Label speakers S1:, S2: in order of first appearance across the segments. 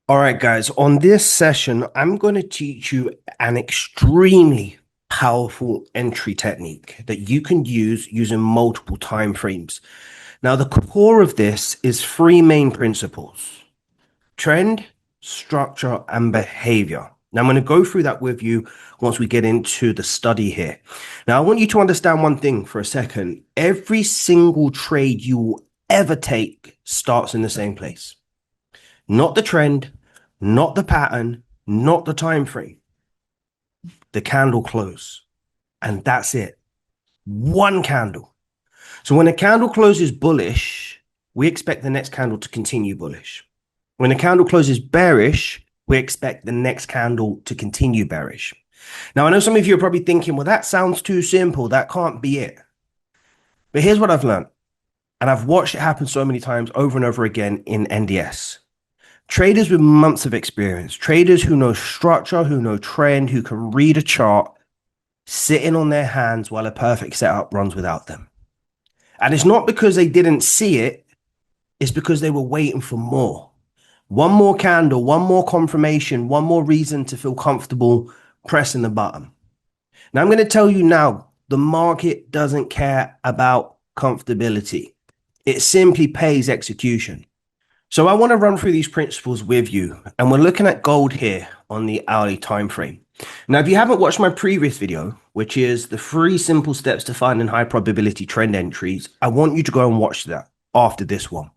S1: All right, guys, on this session, I'm going to teach you an extremely powerful entry technique that you can use using multiple time frames. Now, the core of this is three main principles: trend, structure, and behavior. Now, I'm going to go through that with you once we get into the study here. Now, I want you to understand one thing for a second. Every single trade you will ever take starts in the same place. Not the trend, not the pattern, not the time frame. The candle close. And that's it. One candle. So when a candle closes bullish, we expect the next candle to continue bullish. When a candle closes bearish, we expect the next candle to continue bearish. Now, I know some of you are probably thinking, well, that sounds too simple. That can't be it. But here's what I've learned. And I've watched it happen so many times over and over again in NDS. Traders with months of experience, traders who know structure, who know trend, who can read a chart, sitting on their hands while a perfect setup runs without them. And it's not because they didn't see it, it's because they were waiting for more. One more candle, one more confirmation, one more reason to feel comfortable pressing the button. Now, I'm going to tell you now, the market doesn't care about comfortability. It simply pays execution. So I want to run through these principles with you, and we're looking at gold here on the hourly time frame. Now, if you haven't watched my previous video, which is the 3 simple steps to finding high probability trend entries, I want you to go and watch that after this one.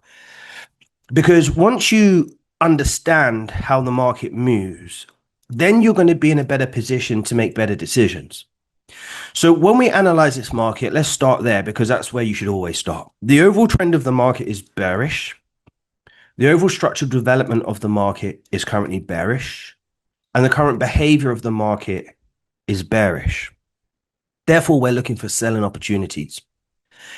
S1: Because once you understand how the market moves, then you're going to be in a better position to make better decisions. So when we analyze this market, let's start there because that's where you should always start. The overall trend of the market is bearish. The overall structural development of the market is currently bearish, and the current behavior of the market is bearish. Therefore, we're looking for selling opportunities.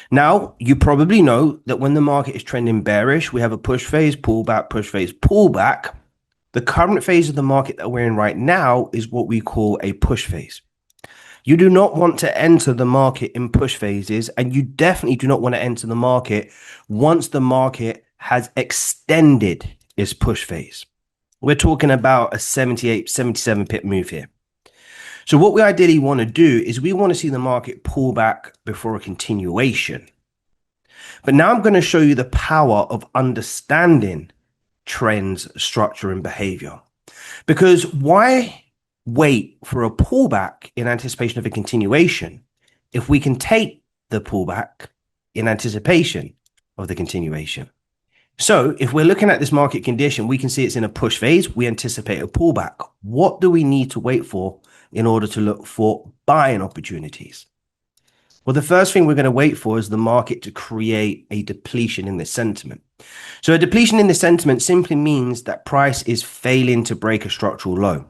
S1: Now, you probably know that when the market is trending bearish, we have a push phase, pullback, push phase, pullback. The current phase of the market that we're in right now is what we call a push phase. You do not want to enter the market in push phases, and you definitely do not want to enter the market once the market has extended its push phase. We're talking about a 78, 77 pip move here. So what we ideally want to do is we want to see the market pull back before a continuation. But now I'm going to show you the power of understanding trends, structure, and behavior. Because why wait for a pullback in anticipation of a continuation if we can take the pullback in anticipation of the continuation? So if we're looking at this market condition, we can see it's in a push phase. We anticipate a pullback. What do we need to wait for in order to look for buying opportunities? Well, the first thing we're going to wait for is the market to create a depletion in the sentiment. So a depletion in the sentiment simply means that price is failing to break a structural low.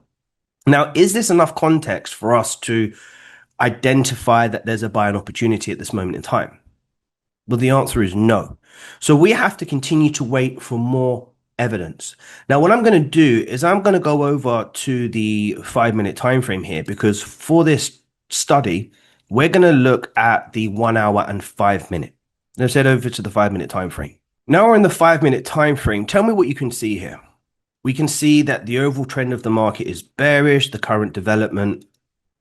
S1: Now, is this enough context for us to identify that there's a buying opportunity at this moment in time? Well, the answer is no. So we have to continue to wait for more evidence. Now, what I'm going to do is I'm going to go over to the 5-minute time frame here, because for this study, we're going to look at the 1 hour and 5 minute. Let's head over to the 5-minute time frame. Now we're in the 5-minute time frame. Tell me what you can see here. We can see that the overall trend of the market is bearish. The current development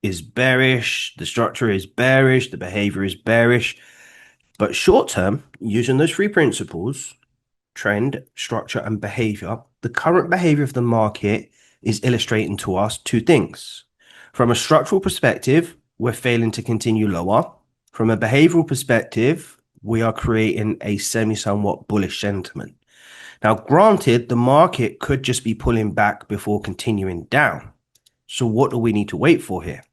S1: is bearish. The structure is bearish. The behavior is bearish. But short term, using those 3 principles, trend, structure, and behavior, the current behavior of the market is illustrating to us 2 things. From a structural perspective, we're failing to continue lower. From a behavioral perspective, we are creating a somewhat bullish sentiment. Now, granted, the market could just be pulling back before continuing down. So what do we need to wait for here?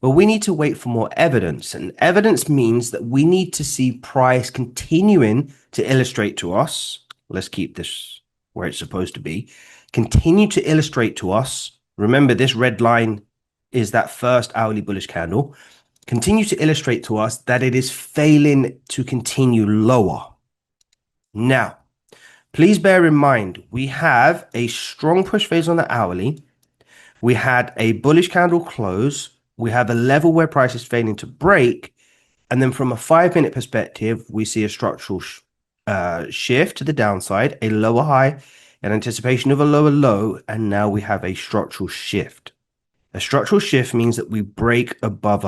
S1: Well, we need to wait for more evidence. And evidence means that we need to see price continuing to illustrate to us. Let's keep this where it's supposed to be. Continue to illustrate to us. Remember, this red line is that first hourly bullish candle. Continue to illustrate to us that it is failing to continue lower. Now, please bear in mind, we have a strong push phase on the hourly. We had a bullish candle close. We have a level where price is failing to break. And then from a 5-minute perspective, we see a structural shift to the downside, a lower high, in anticipation of a lower low, and now we have a structural shift. A structural shift means that we break above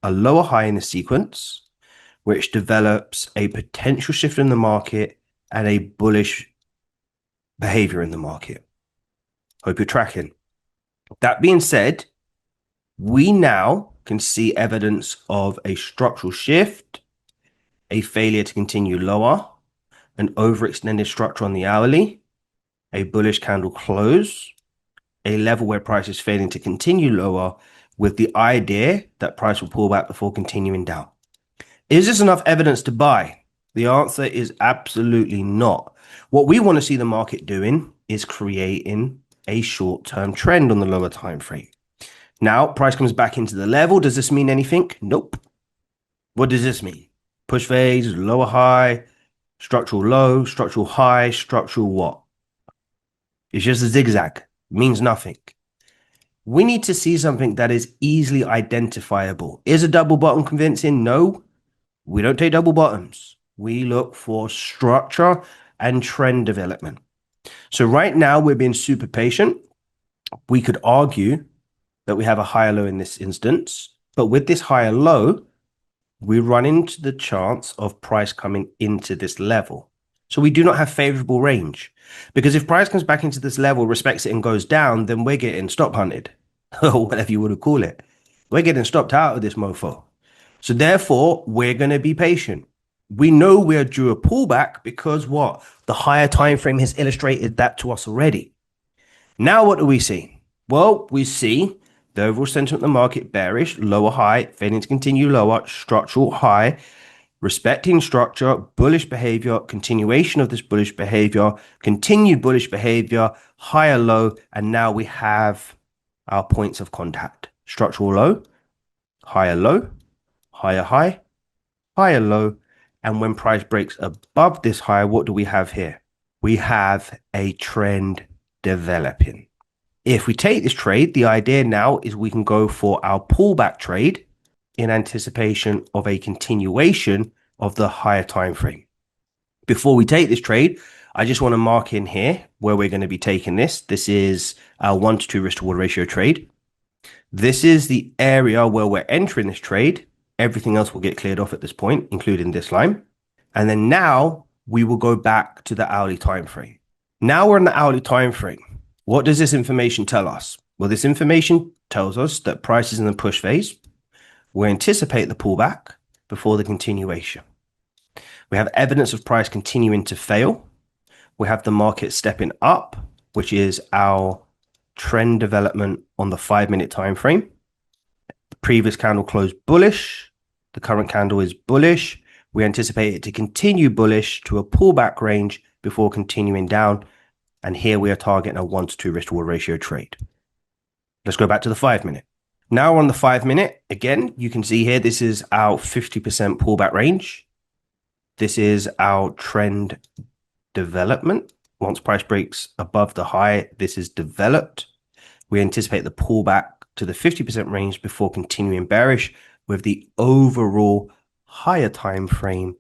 S1: a lower high in the sequence, which develops a potential shift in the market and a bullish behavior in the market. Hope you're tracking. That being said, we now can see evidence of a structural shift, a failure to continue lower, an overextended structure on the hourly, a bullish candle close, a level where price is failing to continue lower, with the idea that price will pull back before continuing down. Is this enough evidence to buy? The answer is absolutely not. What we want to see the market doing is creating a short-term trend on the lower time frame. Now, price comes back into the level. Does this mean anything? Nope. What does this mean? Push phase, lower high, structural low, structural high, structural what? It's just a zigzag. It means nothing. We need to see something that is easily identifiable. Is a double bottom convincing? No. We don't take double bottoms. We look for structure and trend development. So right now we're being super patient. We could argue that we have a higher low in this instance, but with this higher low, we run into the chance of price coming into this level. So we do not have favorable range, because if price comes back into this level, respects it and goes down, then we're getting stop hunted, or whatever you want to call it. We're getting stopped out of this mofo. So therefore, we're going to be patient. We know we're due a pullback because what? The higher time frame has illustrated that to us already. Now, what do we see? Well, we see the overall sentiment of the market bearish, lower high, failing to continue lower, structural high, respecting structure, bullish behavior, continuation of this bullish behavior, continued bullish behavior, higher low, and now we have our points of contact. Structural low, higher low, higher high, higher low, and when price breaks above this high, what do we have here? We have a trend developing. If we take this trade, the idea now is we can go for our pullback trade in anticipation of a continuation of the higher time frame. Before we take this trade, I just want to mark in here where we're going to be taking this. This is our 1 to 2 risk to reward ratio trade. This is the area where we're entering this trade. Everything else will get cleared off at this point, including this line. And then now we will go back to the hourly time frame. Now we're in the hourly time frame. What does this information tell us? Well, this information tells us that price is in the push phase. We anticipate the pullback before the continuation. We have evidence of price continuing to fail. We have the market stepping up, which is our trend development on the 5-minute time frame. The previous candle closed bullish. The current candle is bullish. We anticipate it to continue bullish to a pullback range before continuing down. And here we are targeting a 1 to 2 risk to reward ratio trade. Let's go back to the 5-minute. Now on the 5-minute, again, you can see here, this is our 50% pullback range. This is our trend development. Once price breaks above the high, this is developed. We anticipate the pullback to the 50% range before continuing bearish with the overall higher time frame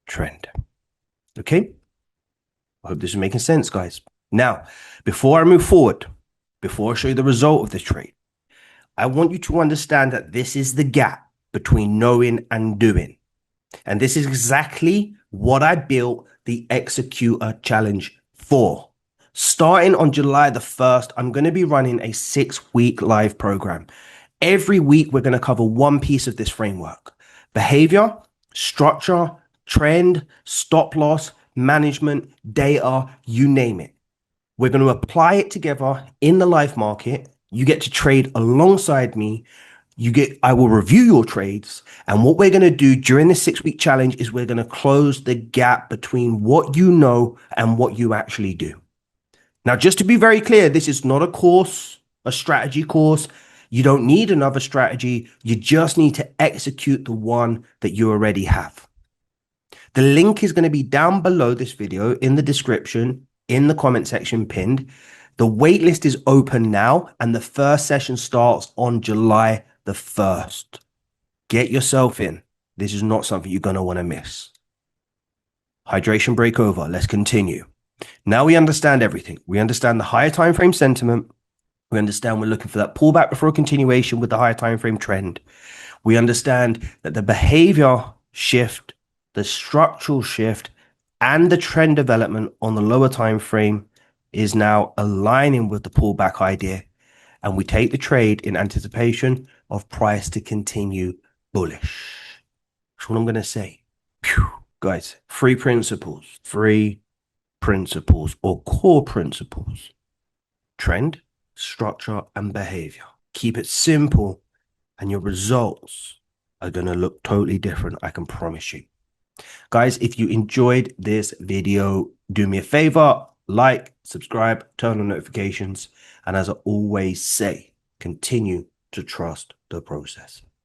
S1: trend. Okay? I hope this is making sense, guys. Now, before I move forward, before I show you the result of this trade, I want you to understand that this is the gap between knowing and doing. And this is exactly what I built the Executor Challenge for. Starting on July the 1st, I'm going to be running a 6-week live program. Every week, we're going to cover one piece of this framework: behavior, structure, trend, stop loss, management, data, you name it. We're going to apply it together in the live market. You get to trade alongside me. I will review your trades. And what we're going to do during this 6-week challenge is we're going to close the gap between what you know and what you actually do. Now, just to be very clear, this is not a course, a strategy course. You don't need another strategy. You just need to execute the one that you already have. The link is going to be down below this video in the description, in the comment section pinned. The waitlist is open now, and the first session starts on July the 1st. Get yourself in. This is not something you're going to want to miss. Hydration break over. Let's continue. Now we understand everything. We understand the higher time frame sentiment. We understand we're looking for that pullback before a continuation with the higher time frame trend. We understand that the behavior shift, the structural shift, and the trend development on the lower time frame is now aligning with the pullback idea. And we take the trade in anticipation of price to continue bullish. That's what I'm going to say. Phew. Guys, three principles or core principles: trend, structure, and behavior. Keep it simple and your results are going to look totally different. I can promise you. Guys, if you enjoyed this video, do me a favor, like, subscribe, turn on notifications. And as I always say, continue to trust the process.